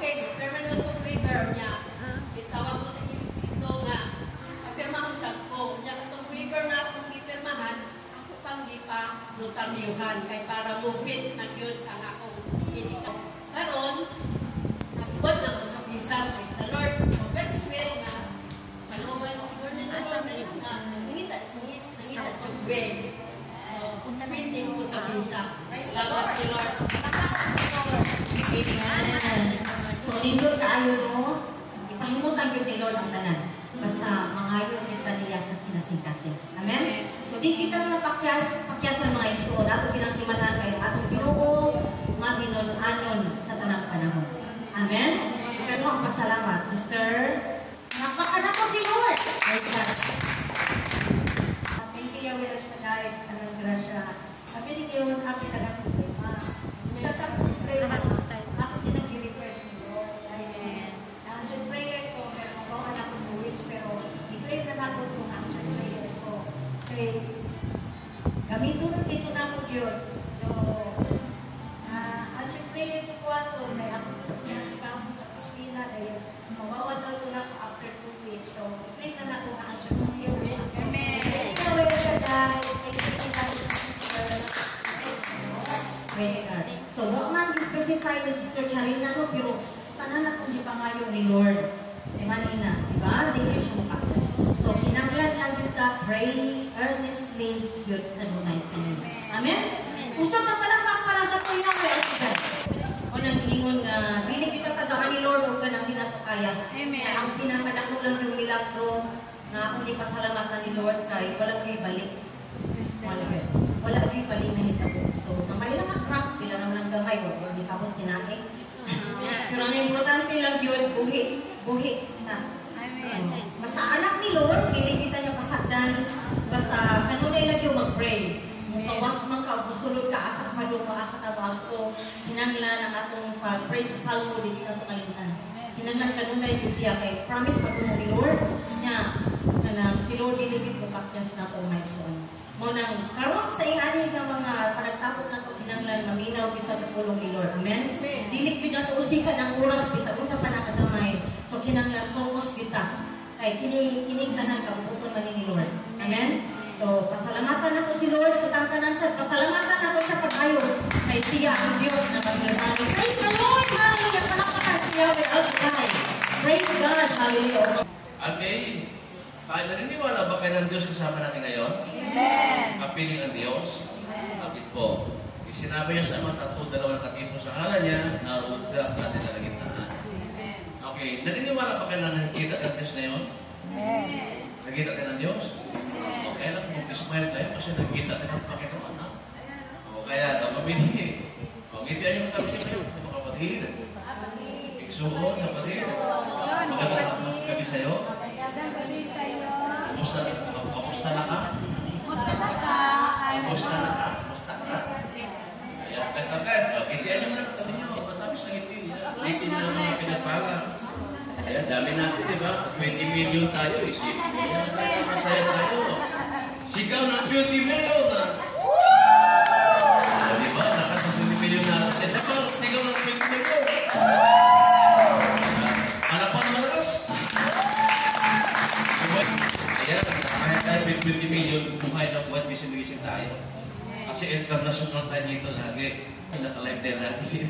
okay, permanent to waiver niya. Itawag ko sa inyo ito nga, apirmahan siya ko. Niya itong waiver na akong ipirmahan, ako pang di pa notaryuhan, kay para move-it na yun ang akong inikaw. Karon, nagbuwan na ko sa visa, praise the Lord. So, God's will na, panuman na siguro na nangita yung way. So, pwede ko sa visa. Salamat ko, Lord. Amen. So, nindot kaayo mo, ipahimutan yun ni Lord ang tanan. Basta, mangayon kita niya sa kinasing-kasing. Amen? So, di kita na pakyasan mga isuod. Ato kinasimanan kayo. Atong Ginoo, mga dinulanon sa tanang panahon. Amen? Kaya mo ang pasalamat, sister. Napakana ko si Lord. Thank you, Wilas na guys. Tanang grasya. Sabi ni Kiyon, happy na lang problema. Isa sa problema, ako pinag-reverse ni Lord. Answer prayer ko, pero mabawan ako ng weeks, pero i-claim na ako kung answer prayer ko. Okay, gamitin na dito na ako yun. So, answer prayer ko po ako, may ako pinag-ipamon sa kusina, dahil mabawan daw ko na ako after 2 weeks. So, i-claim na ako na answer prayer. Amen. Thank you, siya guys. Thank you, sister. Praise God. So, huwag man specify ni Sister Charina mo, pero tanan na kung di pa ngayon ni Lord. Manina, diba? Hindi siya makakas. So, kinanglan lang yun ka, pray earnestly, yun kanunay. Amen? Gusto ka pala para sa tuyo, o nang hiningon nga, dili kita tagaan ni Lord, huwag ka nang di na ito kaya. Amen. Ang pinamalako lang yung milagro na kung di pasalamatan ni Lord kay, walang kayo balik. Wala kayo balik na hitabo. So, kamay lang ang crack, pila naman ang gamay, huwag di tapos tinaik. Pero ang importante lang yun, buhi na. Basta anak ni Lord, hindi kita niya pasakdan. Basta kanunay lang yung mag-pray. Kawas man ka, busulod ka, asa ka doon, asa ka bago. Hinanglan ang atong pag-pray sa salmo, hindi ka ito kalintan. Hinanglan kanunay yung siya kay promise pa ito ni Lord. Niya, na si Lord dilipit ko kakyas na ito, my son. Munang karon sa ingani ng mga panagtapot na ito, hinanglan, maminaw kita sa tulong ni Lord. Amen? Dilit ko na ito usikan ng oras, bisa kung sa panakadamay. So, kinanglan, focus kita. Kay kinigtanan ka, buton man ni Lord. Amen? So, pasalamatan na ito si Lord, kutangkanan sa, pasalamatan na ito sa pag-ayo. Kay siya ang Diyos na paglalani. Praise the Lord! Hallelujah! Palakpakan siya with us tonight. Praise God! Hallelujah! Okay. Kahit naniniwala ba kayo ng Diyos kasama natin ngayon? Amen! Kapiling ang Diyos? Kapit po. Sinabi niya sa mga tatlo, dalawang katipo sa hala niya, naroon siya sa ating nalagitnaan. Okay. Naniniwala ba kayo na nakikita ng Diyos na yun? Amen! Nakikita kayo ng Diyos? Okay lang, kung ismail tayo kasi nakikita tayo ng Panginoon. O kaya, mabili. O, ngitian yung kami siya kayo. Mga kapatid. Iksuon, kapatid. Magandang gabi sa'yo. Kamusta na ka? Kamusta na ka? Kamusta na ka? Ayan, guys. Ngitian yung mga kami nyo. Matapos na ngiti. Ngiti na mga pinagpala. Ayan, dami natin, di ba? 20 million tayo. Isip. Ayan, masaya tayo. Sigaw ng 20 million na. Di ba? Naka 20 million na. Sigaw ng 20 million. Alam pa naman ras. Ayan, nakakaya tayo 20 million. Buhay na buwan, bisin-bisin tayo. Kasi international tayo dito lagi. Naka-live din natin.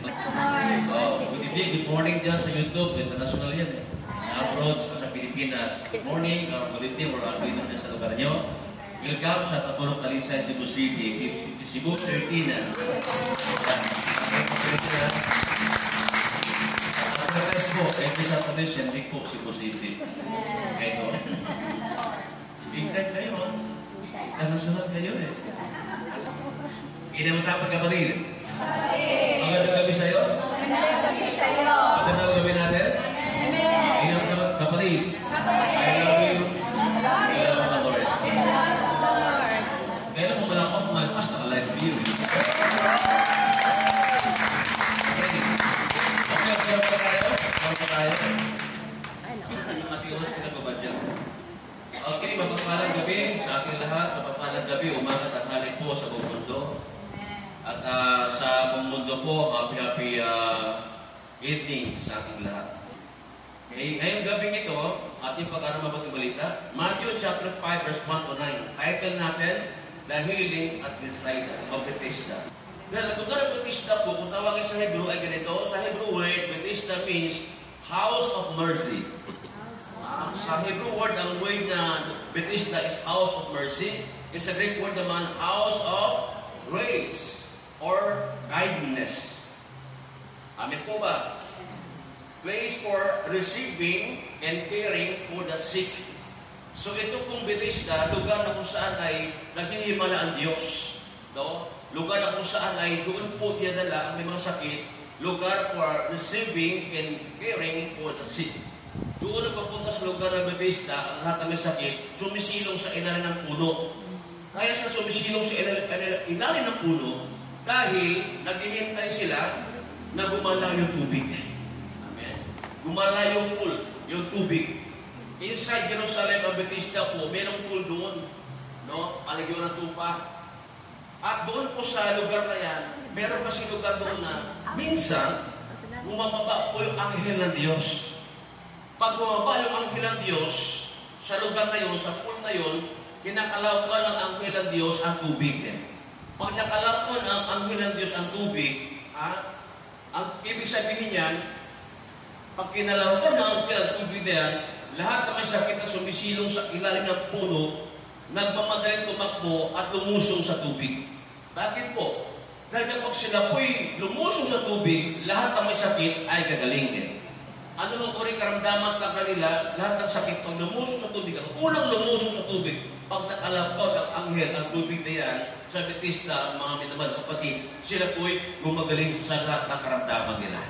Good morning dyan sa YouTube. International yan eh. Abroad sa Pilipinas. Good morning, good evening, or good evening sa lugar nyo. Welcome sa Taburong Talisay, Cebu City. Cebu 13 na. Advertise po, every Saturday, Sunday po, Cebu City. Okay to? Big time kayo. International kayo eh. Hindi mo tapos kapatid. Magandang gabi sa'yo. Magandang gabi sa'yo. Magandang gabi natin. Amen. Hindi mo kapatid. I love you. I love the Lord. Kailan mo wala akong mag-pass na live view. Okay, pa tayo. Yung matiwas pinagabad yan. Okay, mapagpalang gabi sa ating lahat. Mapagpalang gabi, umaga at halik po sa buong mundo. At sa buong mundo po, happy evening sa ating lahat. Okay, ngayong gabing ito, ating pag-aaral mabuting balita, Matthew chapter 5 verse 1 to 9. Title natin, The Healing at Bethesda of Bethesda. Dahil ang lugar ng Bethesda po, kung tawagin sa Hebrew ay ganito, sa Hebrew word, Bethesda means house of mercy. Sa Hebrew word, ang word na Bethesda is house of mercy. It's a Greek word naman, house of grace or kindness. Amen po ba? Place for receiving and caring for the sick. So ito pong Bethesda, lugar na kung saan ay naghihimala ang Diyos. No? Lugar na kung saan ay doon po dinadala ang may mga sakit. Lugar for receiving and caring for the sick. Doon nagpapunta sa lugar ng Bethesda, ang lahat ng may sakit, sumisilong sa ilalim ng puno. Kaya sa sumisilong sa ilalim ng puno, dahil naghihintay sila na gumala yung tubig. Gumala yung pool, yung tubig. Inside Jerusalem, ang Bethesda po, mayroong pool doon. No? Palagyan ng tupa. At doon po sa lugar na yan, meron kasi lugar doon na minsan, bumababa po yung anghel ng Diyos. Pag bumaba yung anghel ng Diyos, sa lugar na yun, sa pool na yun, kinakalaukan ng anghel ng Diyos ang tubig. Pag nakalaukan ang anghel ng Diyos ang tubig, ang ibig sabihin yan, pag kinalawakan ng tubig na yan, lahat na may sakit na sumisilong sa ilalim ng puno, nagmamadaling tumakbo at lumusong sa tubig. Bakit po? Dahil kapag sila po'y lumusong sa tubig, lahat na may sakit ay gagaling din. Ano nung uri karamdaman ka nila, lahat ng sakit, pag lumusong sa tubig, ang unang lumusong sa tubig, pag nakalapkod ang anghel, ang tubig na yan, sa Bethesda, mga minamahal kapatid, sila po'y gumagaling sa lahat ng karamdaman nila.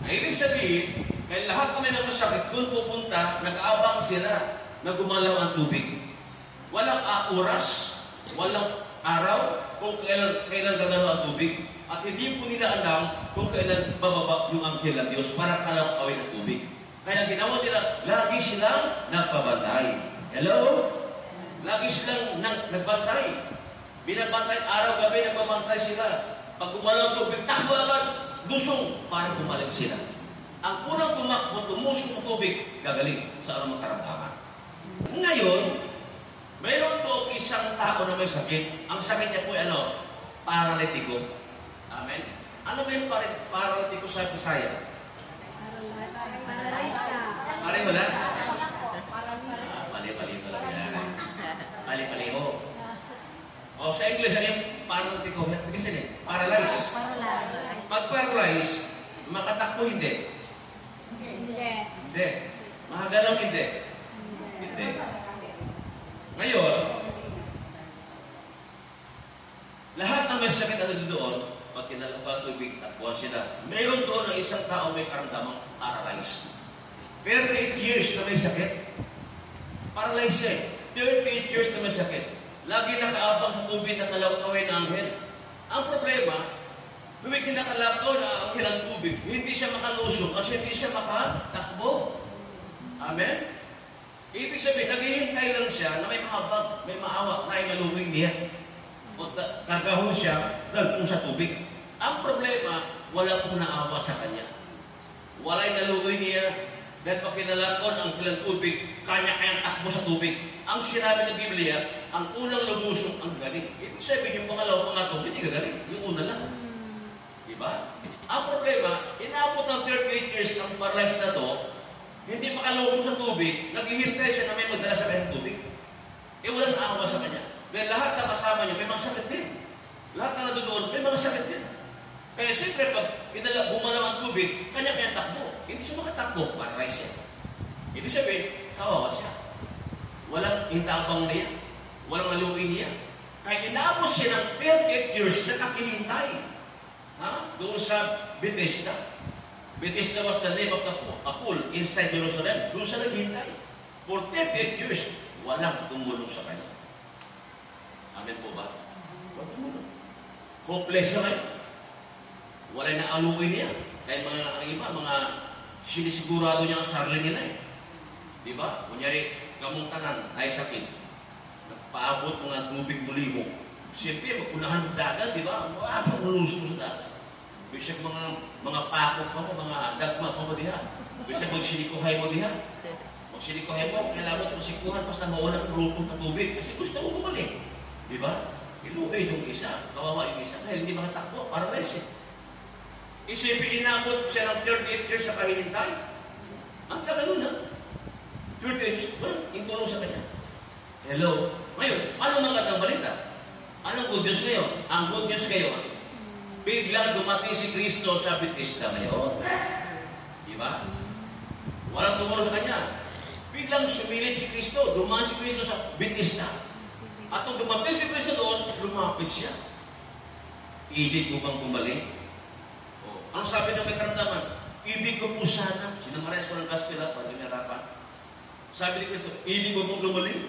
Ay, ibig sabihin, kaya lahat kami ng masakit, doon pupunta, nag-aabang sila na gumalaw ang tubig. Walang oras, walang araw, kung kailan gagalaw ang tubig. At hindi po nila alam kung kailan bababa yung anghel ng Diyos para kalawin ang tubig. Kaya ginawa nila, lagi silang nagpabantay. Hello? Lagi silang nagbantay. Binabantay, araw-gabi nagbabantay sila. Pag gumalaw ang tubig, takbo agad! Lusong para gumaling sila. Ang unang tumakbo, lumusong sa tubig, gagaling sa anumang karamdaman. Ngayon, mayroon doon isang tao na may sakit. Ang sakit niya po ay paralitiko. Amen? Ano ba yung paralitiko sa Bisaya? Pareho lang? Pali-pali talaga yan. Pali-paliho. O sa English, ano yung paralitiko? Kasi paralyze. Pag paralyze, makatakbo hindi. Hindi. Mahagalaw hindi. Hindi. Ngayon, lahat ng may sakit na doon, pag kinalapan tubig, takbuhan sila. Mayroon doon ng isang tao may karamdamang paralyze. 38 years na may sakit. Paralyze siya. 38 years na may sakit. Lagi nakaabang sa tubig na kalawin ng anghel. Ang problema, tuwing kinakalakaw na ang hilang tubig, hindi siya makalusong kasi hindi siya makatakbo. Amen? Ibig sabihin, naghihintay lang siya na may mahabag, may maawa na imalungin niya. O kagahon siya, dalpong sa tubig. Ang problema, wala pong naawa sa kanya. Wala inalungin niya. Dahil pag kinalakon ang hilang tubig, kanya-kayang takbo sa tubig. Ang sinabi ng Biblia, ang unang lumusong ang galing. Ibig sabihin, yung pangalawa, pangatong, hindi gagaling. Yung una lang. Diba? Ang problema, inabot ng 38 years ang paralyzed na to, hindi makalawang sa tubig, naghihintay siya na may magdala sa kanyang tubig. Walang naawa sa kanya. Dahil lahat ng kasama niya, may mga sakit din. Lahat na nandoon, may mga sakit din. Kaya siyempre, pag bumalaw ang tubig, kanya-kanya takbo. Hindi siya makatakbo, paralyzed siya. Ibig sabihin, kawawa siya. Walang intabang niya. Walang naluin niya. Kaya inabot siya ng 38 years sa kakihintay. Doon sa Bethesda. Bethesda was the name of the pool inside Jerusalem. Doon sa naghintay. For 38 years, walang tumulong sa kanya. Amen po ba? Walang tumulong. Hopeless siya kayo. Wala na aluin niya. Kaya ang iba, mga sinisigurado niya ang sarili nila eh. Diba? Kunyari, kamuntanan ay sakit. Nagpaabot mga tubig muliho. Siyempre, magunahan ng dagat, di ba? Malulusong sa dagat. Bisag mga pakot pa mo, mga dagma pa mo diha. Bisag magsilikuhay mo diha. Magsilikuhay mo, kailangan mo masikuhan basta mawala ng lupong na tubig. Kasi gusto ko bumalik. Di ba? Ilugay yung isa, kawawa yung isa. Dahil hindi makatakbo, para resin. Isipin, inabot siya ng 38 years sa kahihintay. Ang tagal nun ha? 38 years, well, yung tulong sa kanya. Hello? Ngayon, anong magandang balita? Anong good news ngayon? Ang good news ngayon, biglang dumating si Kristo sa Bethesda ngayon. Di ba? Walang tumulong sa kanya. Biglang sumilip si Kristo, dumaan si Kristo sa Bethesda. At nung dumating si Kristo doon, lumapit siya. Ibig ko bang gumaling? Ano sabi ng may karamdaman? Ibig ko po sana. Sinamarais ko ng gospel para dumirapan. Sabi ni Kristo, ibig mo bang gumaling?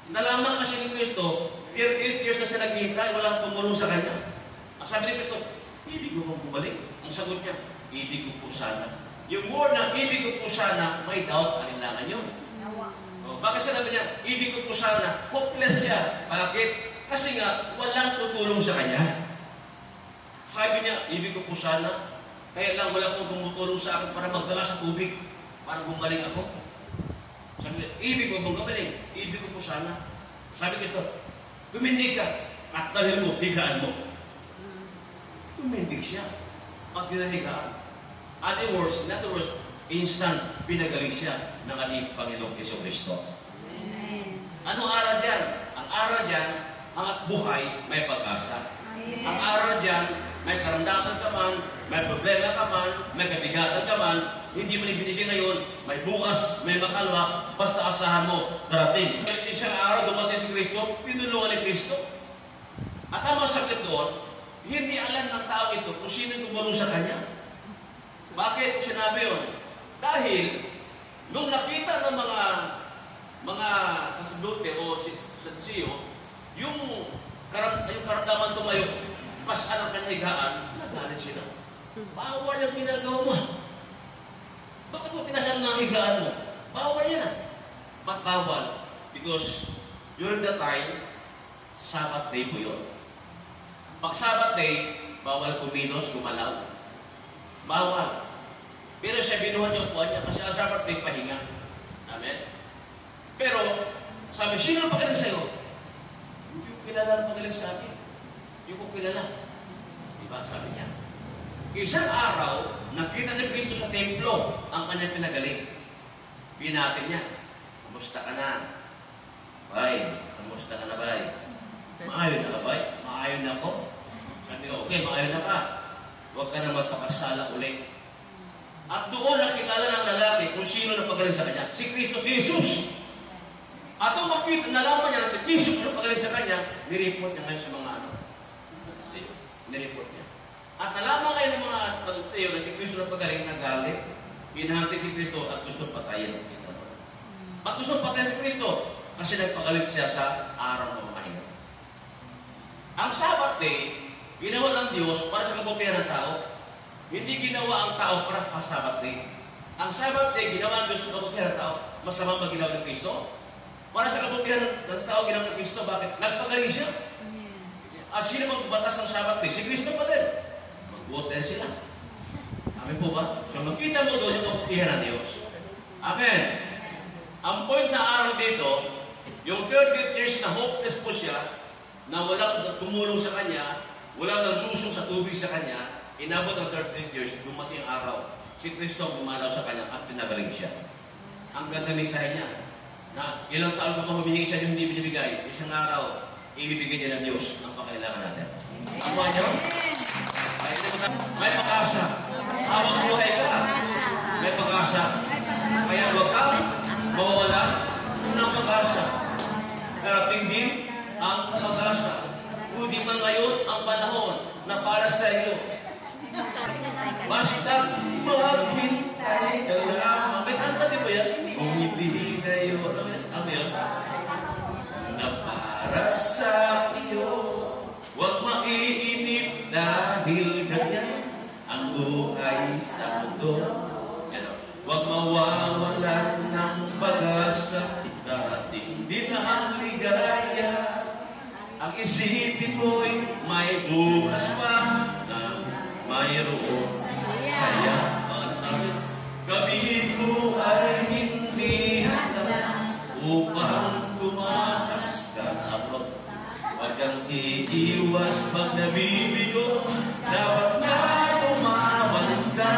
Nalaman kasi ni Kristo, 38 years na siya naghihintay, walang tumulong sa kanya. Ang sabi ni Kristo, ibig mo bang gumaling? Ang sagot niya, ibig ko po sana. Yung word na ibig ko po sana, may doubt, alinlangan yun. Bakit sinabi niya, ibig ko po sana, hopeless siya. Bakit? Kasi nga, walang tutulong sa kanya. Sabi niya, ibig ko po sana, kaya lang wala akong tumutulong sa akin para magdala sa tubig, para gumaling ako. Sabi niya, ibig mo bang gumaling? Ibig ko po sana. Sabi Kristo, tumindig ka, at dahil mo, higaan mo. Tumindig siya, at dinahigaan. In other words, instant pinagaling siya ng ating Panginoong Kristo. Anong aral dyan? Ang aral dyan, ang buhay may pag-asa. Ang aral dyan, may karamdaman ka man, may problema ka man, may kabigatan ka man, hindi mo ibinigay ngayon, may bukas, may makalwa, basta asahan mo, darating. Isang araw dumating si Kristo, pinulungan ni Kristo. At ang masakit doon, hindi alam ng tao ito kung sino tumulong sa kanya. Bakit ko sinabi yun? Dahil, nung nakita ng mga sasadote o sadsiyo, yung karamdaman tumayo, pasan ang kanyang higaan, nagalit sila. Bawal yung ginagawa mo. Bakit mo pinasan ng higaan mo? Bawal yan ah. Ba't bawal? Because during the time, Sabbath day po yun. Pag Sabbath day, bawal kumilos, gumalaw. Bawal. Pero siya binuhat yung upuan niya kasi ang Sabbath day pahinga. Amen? Pero, sabi, sino ang pagaling sa'yo? Hindi ko kilala ang pagaling sa akin. Hindi ko kilala. Diba? Sabi niya. Isang araw, nakita ni Kristo sa templo ang kanyang pinagaling. Pinapin niya. Kamusta ka na? Bay, kamusta ka na, bay? Maayon na ka, bay? Maayon na ako? Sabi ko, okay, maayon na ka. Huwag ka na magpakasala ulit. At doon nakilala ng lalaki kung sino na pagaling sa kanya. Si Kristo Jesus. At nung makita, nalaman niya na si Jesus na pagaling sa kanya, nireport niya ngayon sa mga ano. Nireport niya. At nalaman ngayon ng mga pagtayo na si Kristo na pagaling, nagalit. Hinahantay si Kristo at gusto patayin. At gusto patayin si Kristo kasi nagpagaling siya sa araw ng mahinga. Ang Sabbath day, ginawa ng Diyos para sa kabutihan ng tao. Hindi ginawa ang tao para sa Sabbath day. Ang Sabbath day, ginawa ng Diyos sa kabutihan ng tao. Masama ba ginawa ng Kristo? Para sa kabutihan ng tao, ginawa ng Kristo. Bakit? Nagpagaling siya. At sino magbatas ng Sabbath day? Si Kristo pa din. Mag-vote sila. Amen po ba? So makita mo doon yung kabutihan ng Diyos. Amen. Ang point na araw dito, yung 30 years na hopeless po siya, na walang tumulong sa kanya, walang naglusong sa tubig sa kanya, inabot ang 30 years, dumating ang araw, si Kristo ang gumalaw sa kanya at pinagaling siya. Ang ganda ng mensahe niya, na ilang taon pa humihingi siya yung hindi binibigay, isang araw, ibibigay niya ng Diyos ang pakailangan natin. Ako niyo? May pag-asa. Habang buhay ka, may pag-asa. Kaya huwag ka mawawala ng pag-asa. Darating din ang pag-asa. Kundi man ngayon ang panahon na para sa iyo. Basta maghintay ka lang. May kanta din ba yan? Kung hindi tayo, ano yun? Na para sa iyo, huwag maiinip dahil ganyan ang buhay sa mundo. Huwag mawawalan ng pag-asa, darating din ang ligaya. Ang isipin mo'y may bukas pa na may mayroon saya. Gabi ko ay hindi handa upang tumakas ka sa abot. Huwag kang iiwas pag nabibigo, dapat na tumawag ka.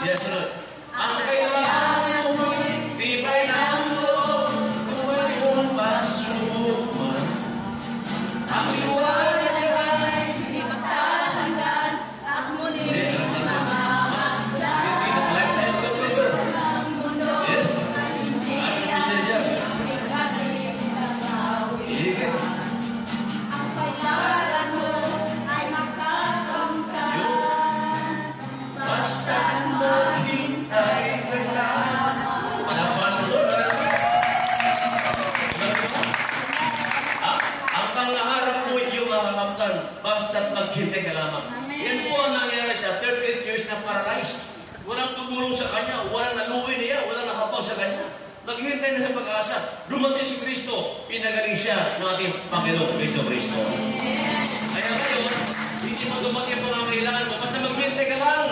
Yes, Lord. Ang kailangan mo, tibay ng loob, kung may pasuman. Ang liwanag ay hindi magtatanggal, at muli namamasdan. Ang mundo ay hindi ang kailangan mo ay magkakamtan. Basta't maghintay ka lang. Ang pangaharap mo yung makakamtan, basta't maghintay ka lamang. Yan po ang nangyari sa 38 years na paralyzed. Walang tumulong sa kanya, walang naluwi niya, walang nakapag sa kanya. Naghihintay na sa pag-asa. Dumating si Kristo, pinagaling siya ng ating Panginoon Kristo. Kaya ngayon, hindi mo dumating ang pangangailangan mo, basta maghihintay ka lang.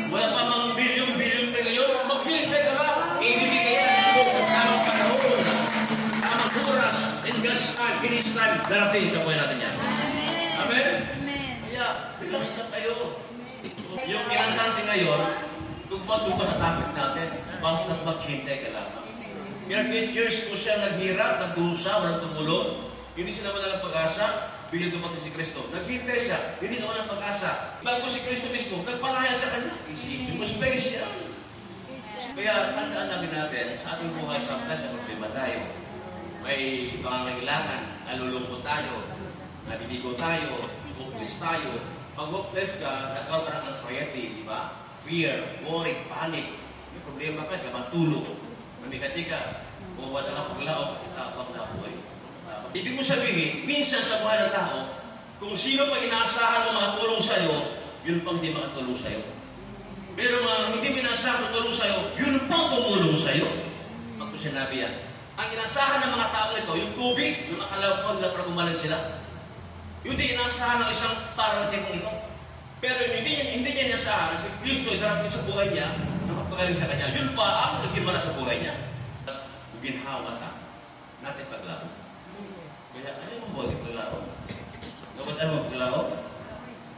Wala pa mga bilyon, maghihintay ka lang. Ibibigay yan ang tamang panahon, tamang oras, in God's time, in His time, darating sa buhay natin yan. Amen? Kaya, relax na kayo. Yung kinantante ngayon, tugma sa topic natin, basta maghintay ka lang. 38 years po siya naghirap, nagdusa, walang tumulong. Hindi siya naman ng pag-asa, bigyan dumating si Kristo. Naghintay siya, hindi naman ng pag-asa. Bago si Kristo mismo, nagpalaya sa kanya. Isipin mo special. Kaya tandaan natin sa ating buhay, sometimes sa problema tayo. May pangangailangan, nalulungkot tayo, nabibigo tayo, hopeless tayo. Pag hopeless ka, nagkaroon ka ng anxiety, di ba? Fear, worry, panic. May problema ka, di ba? Matulog. Mamigati ka. Kung wala ka paglaok, itapang na buhay. Ibig mo sabihin, minsan sa buhay ng tao, kung sino pa inaasahan mo makatulong sa'yo, yun pang di makatulong sa'yo. Pero mga hindi mo inaasahan makatulong sa'yo, yun pang tumulong sa'yo. Pag ko sinabi yan. Ang inaasahan ng mga tao ito, yung tubig, yung makalapag na para gumaling sila. Yun di inaasahan ng isang parating ito. Pero hindi niya inaasahan, si Kristo ay darating sa buhay niya, na magpagaling sa kanya. Yun pa ang nagimala sa buhay niya. Ginhawa ka, natin paglaro. Kaya ayaw mo ba paglaro? Dapat ayaw mo paglaro?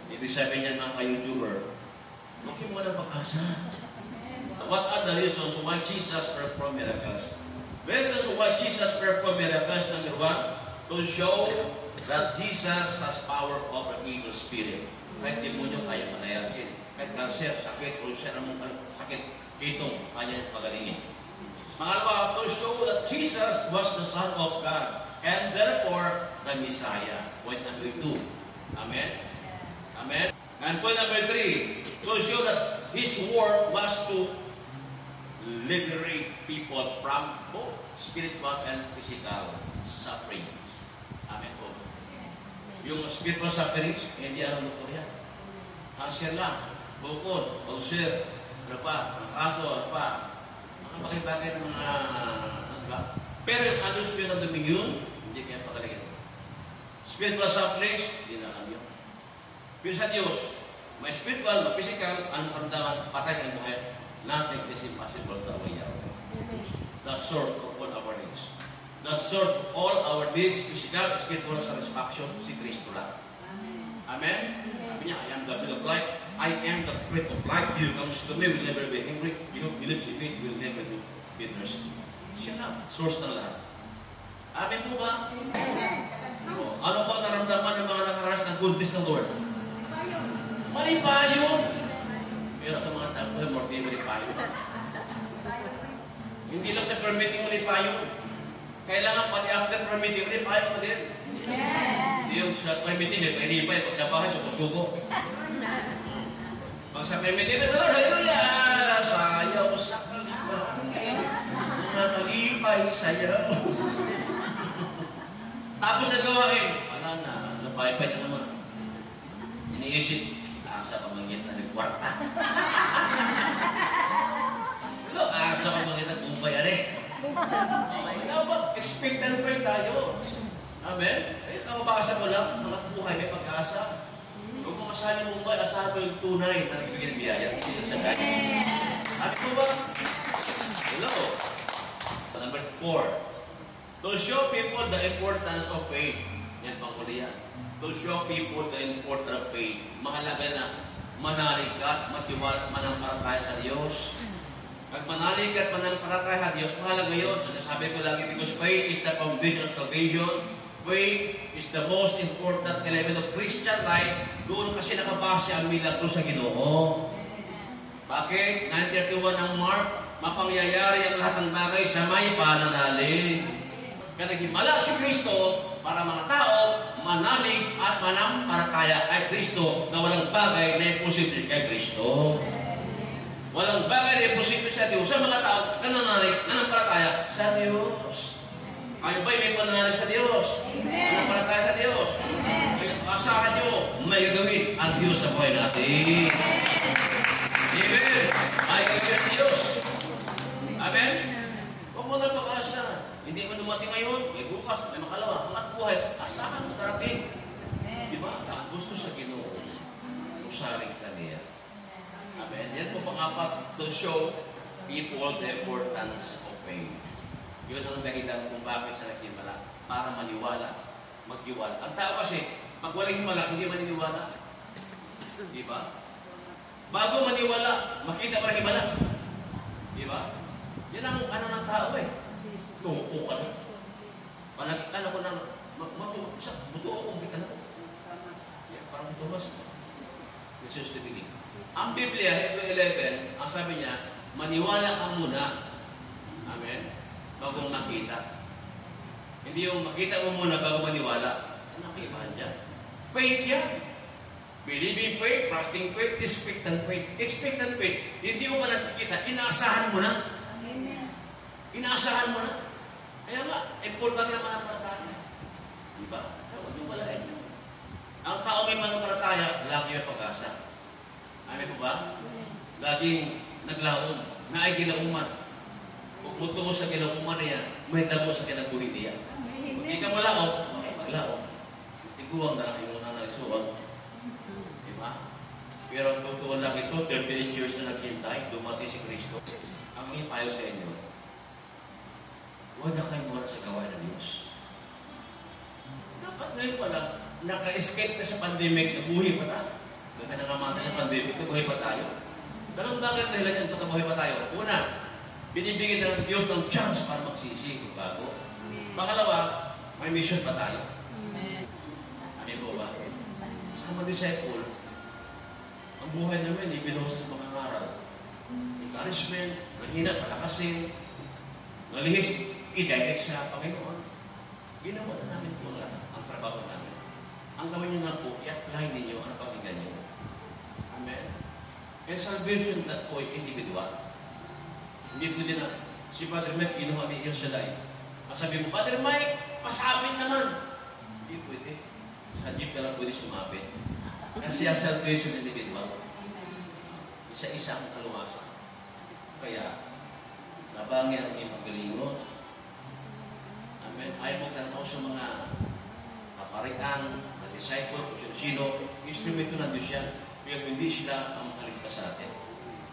Ibig sabihin niya mga ka-YouTuber, bakit mo na pag-asa? What are the reasons why Jesus performed miracles? Reasons why Jesus performed miracles, number one, to show that Jesus has power over evil spirit. Kahit demonyo kaya palayasin. Kahit cancer, sakit, ulcer, sakit, kitong, kanya pagalingin. Pangalawa, to show that Jesus was the Son of God and therefore the Messiah. Point number 2. Amen? Amen? And point number 3, to show that His work was to liberate people from both spiritual and physical suffering. Amen po. Yung spiritual sufferings, hindi alam doktor yan. Cancer lang, bukod, ulcer, ano pa, mga kaso, ano pa, mga bakit-bakit ng mga, ano ba? Pero yung anong spiritual dominion, hindi kaya pagaligin. Spiritual sufferings, hindi na alam yun. Pero sa Diyos, may spiritual, may physical, anong karamdaman, patay ang buhay, nothing is impossible to our Yahweh. The source of all our needs. The source of all our needs, physical, spiritual satisfaction, si Kristo lang. Amen? Sabi niya, I am the bread of life. I am the bread of life. You comes to me, will never be hungry. You who believes in me, will never be thirsty. Siya lang, source ng lahat. Amen po ba? Amen. Ano ba naramdaman ng mga nakaranas ng goodness ng Lord? Mali pa yun. Pero itong mga tao, more di mali pa yun. Hindi lang sa permitting mali pa yun. Kailangan pati after permitting mali pa yun pa din. Hindi yung sa permitting, may pa yun. Pag sa bahay, suko-suko. Pag sa permitting, may Lord, hallelujah! Sayaw sa kalipay. Mga kalipay, sayaw. Tapos na gawain. Wala na, napaypay na naman. Iniisip, asa ka mangit na nagkwarta. Hello, asa ka mangit na kumpay ari. Kaya ba, expectant pa tayo. Amen? Eh, kababasa mo lang, mga buhay, may pag-asa. Huwag mo asahan yung Mumbai, asahan mo yung tunay na nagbibigay ng biyaya. Sa guys. Sabi ko ba? Hello. Number 4. To show people the importance of faith. Yan pang huli yan. To show people the importance of faith. Mahalaga na manalig ka at matiwala at manampalataya sa Diyos. Pag manalig ka at manampalataya sa Diyos, mahalaga yun. So, sabi ko lagi, because faith is the foundation of salvation. Faith is the most important element of Christian life. Doon kasi nakabase ang milagro sa Ginoo. Bakit? 9:31 ang Mark, mapangyayari ang lahat ng bagay sa may pananalig. Kaya naghimala si Kristo para mga tao manalig at manampalataya kay Kristo na walang bagay na imposible kay Kristo. Walang bagay na imposible sa Diyos sa mga tao na nanalig, nanampalataya sa Diyos. Kayo ba'y may pananalig sa Diyos? Nanampalataya sa Diyos? Asahan nyo, may gagawin ang Diyos sa buhay natin. Amen. May gagawin ang Diyos. Amen? Huwag mo na pag-asa. Hindi mo dumating ngayon, may bukas, may makalawa. Ang buhay, asahan mo darating. Diba? Ang gusto sa Ginoo, usaring ka niya. Amen. Yan po pang-apat, to show people the importance of faith. Yun ang dahilan kung bakit siya naghimala. Para maniwala. Maghiwala. Ang tao kasi, pag walang himala, hindi maniniwala. Diba? Bago maniwala, makita pa ng himala. Diba? Yan ang ano ng tao eh. Tuko ka na. Panagkikala ko na, buto ako, hindi ka na. Yan, parang ito mas. This is the beginning. Ang Biblia, Hebrew 11, ang sabi niya, maniwala ka muna. Amen? Bago makita. Hindi yung makita mo muna bago maniwala. Ano kaibahan dyan? Faith yan. Believing faith, trusting faith, expectant faith. Expectant faith, hindi mo pa nakikita, inaasahan mo na. Amen. Inaasahan mo na. Kaya nga, important yung manampalataya. Diba? Huwag yung walain. Ang tao may manampalataya, lagi may pag-asa. Amin po ba? Laging naglaom, na ay ginauman. Kung mutungo sa ginauman na yan, may damo sa kinabuhi niya. Kung di ka malaom, maglaom. Iguwang na lang yung nanagsuwag. Diba? Pero ang totoo lang ito, 38 years na naghintay, dumating si Kristo. Ang ipayo sa inyo, huwag na kayo muna sa gawain ng Diyos. Dapat ngayon pala, naka-escape ka sa pandemic, nabuhi pa tayo. Huwag ka nangamata sa pandemic, nabuhi pa tayo. Dalawang bagay na ilan yan, nabuhi pa tayo. Una, binibigyan ng Diyos ng chance para magsisi kung bago. Pangalawa, may mission pa tayo. Amin po ba? Sa mga disciple, ang buhay namin, ibinuhos sa mga ngaral. Encouragement, mahina, palakasin, nalihis, i-direct sa Panginoon. Ginawa na namin po lang ang trabaho namin. Ang gawin niyo nga po, i-apply ninyo ang pakinggan niyo. Amen. And salvation that po ay individual. Hindi pwede na, si Father Mike, ginawa ni Irsalay. Ang sabi mo, Father Mike, pasabit naman. Hindi pwede. Sa jeep ka lang pwede sumabit. Kasi ang salvation individual. Isa-isa ang kaluwasan. Kaya, labangin ang iyong paggalingon. Amen. Ayaw mo ka sa mga kaparitan, na disciple, o sino-sino, instrumento ng Diyos yan. Kaya hindi sila ang makaligtas sa atin.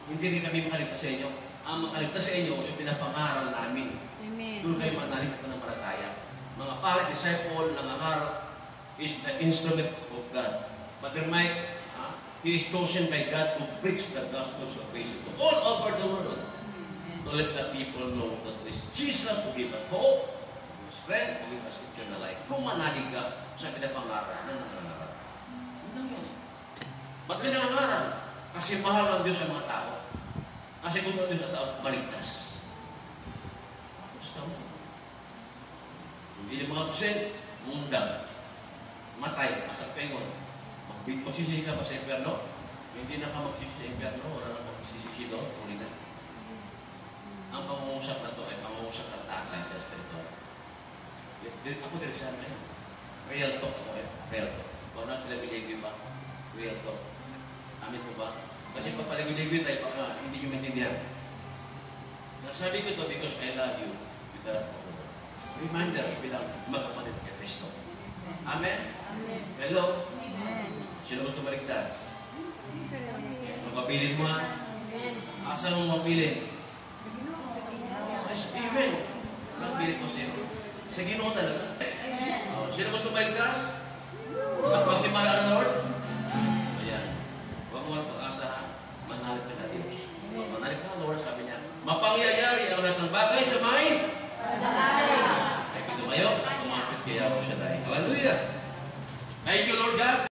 Hindi rin kami makaligtas sa inyo. Ang makaligtas sa inyo, yung pinapangaral namin. Amen. Doon kayo manalig at manampalataya. Mga pare, disciple, nangangaral is the instrument of God. Brother Mike, he is chosen by God to preach the gospel of grace to all over the world. To let the people know that there is Jesus to give us hope, to strength, to give us eternal life. Kung manalig ka sa pinapangaral na nangangaral. Yun yun. Ba't may nangangaral? Kasi mahal ang Diyos sa mga tao. Kasi kung ang Diyos sa tao, maligtas. Gusto mo. Hindi yung mga tusen, mundang. Matay, asap pengon. Magsisisi ka pa sa impyerno? Hindi na ka magsisisi sa impyerno, wala na magsisisi doon, uli na. Ang pangungusap na to ay pangungusap ng tatay sa spiritual. Ako din siya na yun. Real talk ako eh. Real talk. Kung na pinagiligyo ba? Real talk. Amin po ba? Kasi pag palagiligyo tayo, baka hindi nyo maintindihan. Nasabi ko to because I love you. With the reminder bilang magkapatid kay Kristo. Amen? Amen. Hello? Amen. Sino gusto maligtas? Magpapilin mo ha? Asa mong mapilin? Amen. Magpilin mo sino? Sa Ginoo talaga. Sino gusto maligtas? At magtimala ng Lord? Ayan. Huwag mo pag-asa, manalig ka na Diyos. Manalig ka na Lord, sabi niya, mapangyayari ang lahat ng bagay sa may ay pitumayo, tumapit kaya ako siya tayo. Hallelujah! Thank you, Lord God.